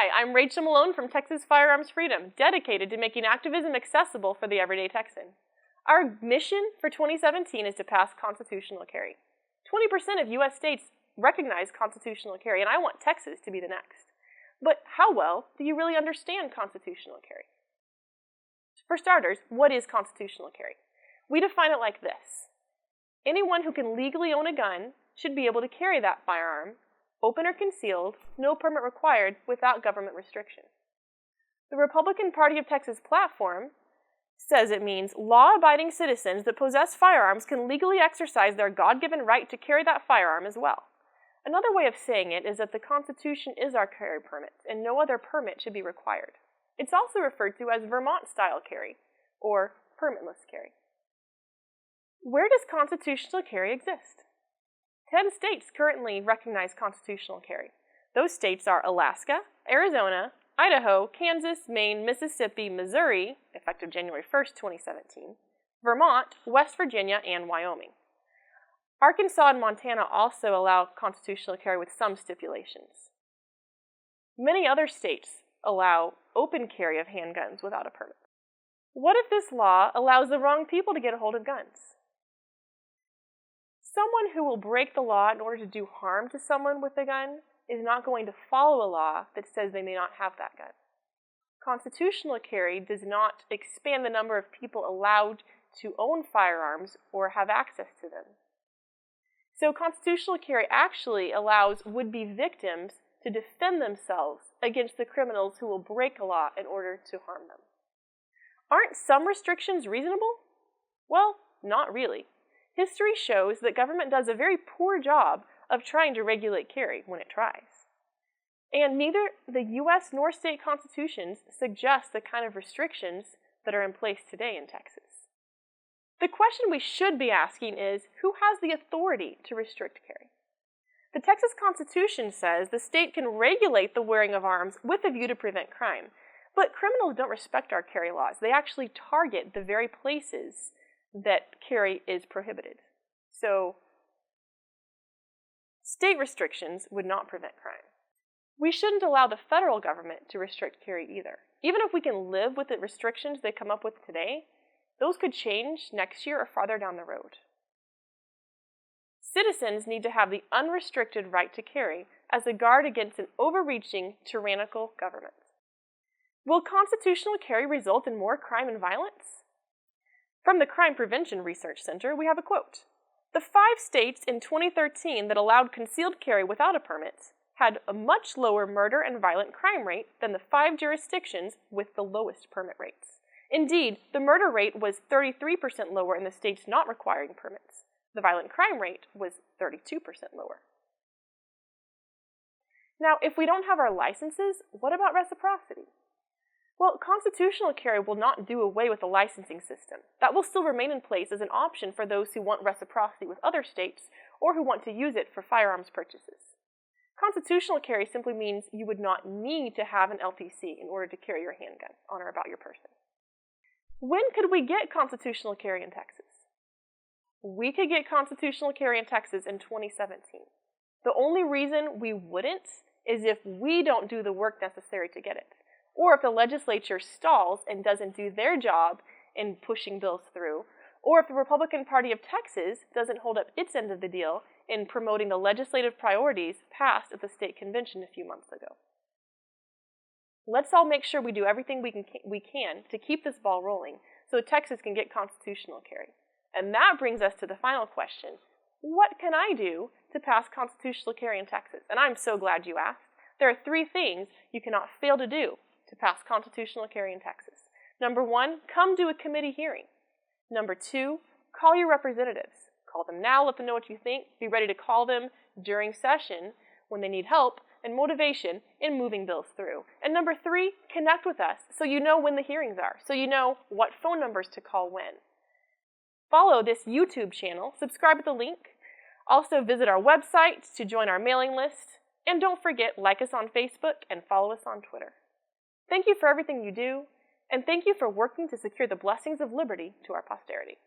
Hi, I'm Rachel Malone from Texas Firearms Freedom, dedicated to making activism accessible for the everyday Texan. Our mission for 2017 is to pass constitutional carry. 20% of U.S. states recognize constitutional carry, and I want Texas to be the next. But how well do you really understand constitutional carry? For starters, what is constitutional carry? We define it like this. Anyone who can legally own a gun should be able to carry that firearm, open or concealed, no permit required, without government restriction. The Republican Party of Texas platform says it means law-abiding citizens that possess firearms can legally exercise their God-given right to carry that firearm as well. Another way of saying it is that the Constitution is our carry permit, and no other permit should be required. It's also referred to as Vermont-style carry, or permitless carry. Where does constitutional carry exist? 10 states currently recognize constitutional carry. Those states are Alaska, Arizona, Idaho, Kansas, Maine, Mississippi, Missouri, effective January 1st, 2017, Vermont, West Virginia, and Wyoming. Arkansas and Montana also allow constitutional carry with some stipulations. Many other states allow open carry of handguns without a permit. What if this law allows the wrong people to get a hold of guns? Someone who will break the law in order to do harm to someone with a gun is not going to follow a law that says they may not have that gun. Constitutional carry does not expand the number of people allowed to own firearms or have access to them. So constitutional carry actually allows would-be victims to defend themselves against the criminals who will break a law in order to harm them. Aren't some restrictions reasonable? Well, not really. History shows that government does a very poor job of trying to regulate carry when it tries. And neither the U.S. nor state constitutions suggest the kind of restrictions that are in place today in Texas. The question we should be asking is, who has the authority to restrict carry? The Texas Constitution says the state can regulate the wearing of arms with a view to prevent crime, but criminals don't respect our carry laws. They actually target the very places that carry is prohibited. So, state restrictions would not prevent crime. We shouldn't allow the federal government to restrict carry either. Even if we can live with the restrictions they come up with today, those could change next year or farther down the road. Citizens need to have the unrestricted right to carry as a guard against an overreaching, tyrannical government. Will constitutional carry result in more crime and violence? From the Crime Prevention Research Center, we have a quote. The 5 states in 2013 that allowed concealed carry without a permit had a much lower murder and violent crime rate than the 5 jurisdictions with the lowest permit rates. Indeed, the murder rate was 33% lower in the states not requiring permits. The violent crime rate was 32% lower. Now, if we don't have our licenses, what about reciprocity? Well, constitutional carry will not do away with the licensing system. That will still remain in place as an option for those who want reciprocity with other states or who want to use it for firearms purchases. Constitutional carry simply means you would not need to have an LPC in order to carry your handgun on or about your person. When could we get constitutional carry in Texas? We could get constitutional carry in Texas in 2017. The only reason we wouldn't is if we don't do the work necessary to get it, or if the legislature stalls and doesn't do their job in pushing bills through, or if the Republican Party of Texas doesn't hold up its end of the deal in promoting the legislative priorities passed at the state convention a few months ago. Let's all make sure we do everything we can to keep this ball rolling so Texas can get constitutional carry. And that brings us to the final question. What can I do to pass constitutional carry in Texas? And I'm so glad you asked. There are 3 things you cannot fail to do to pass constitutional carry in Texas. Number 1, come to a committee hearing. Number 2, call your representatives. Call them now, let them know what you think. Be ready to call them during session when they need help and motivation in moving bills through. And number 3, connect with us so you know when the hearings are, so you know what phone numbers to call when. Follow this YouTube channel, subscribe at the link. Also visit our website to join our mailing list. And don't forget, like us on Facebook and follow us on Twitter. Thank you for everything you do, and thank you for working to secure the blessings of liberty to our posterity.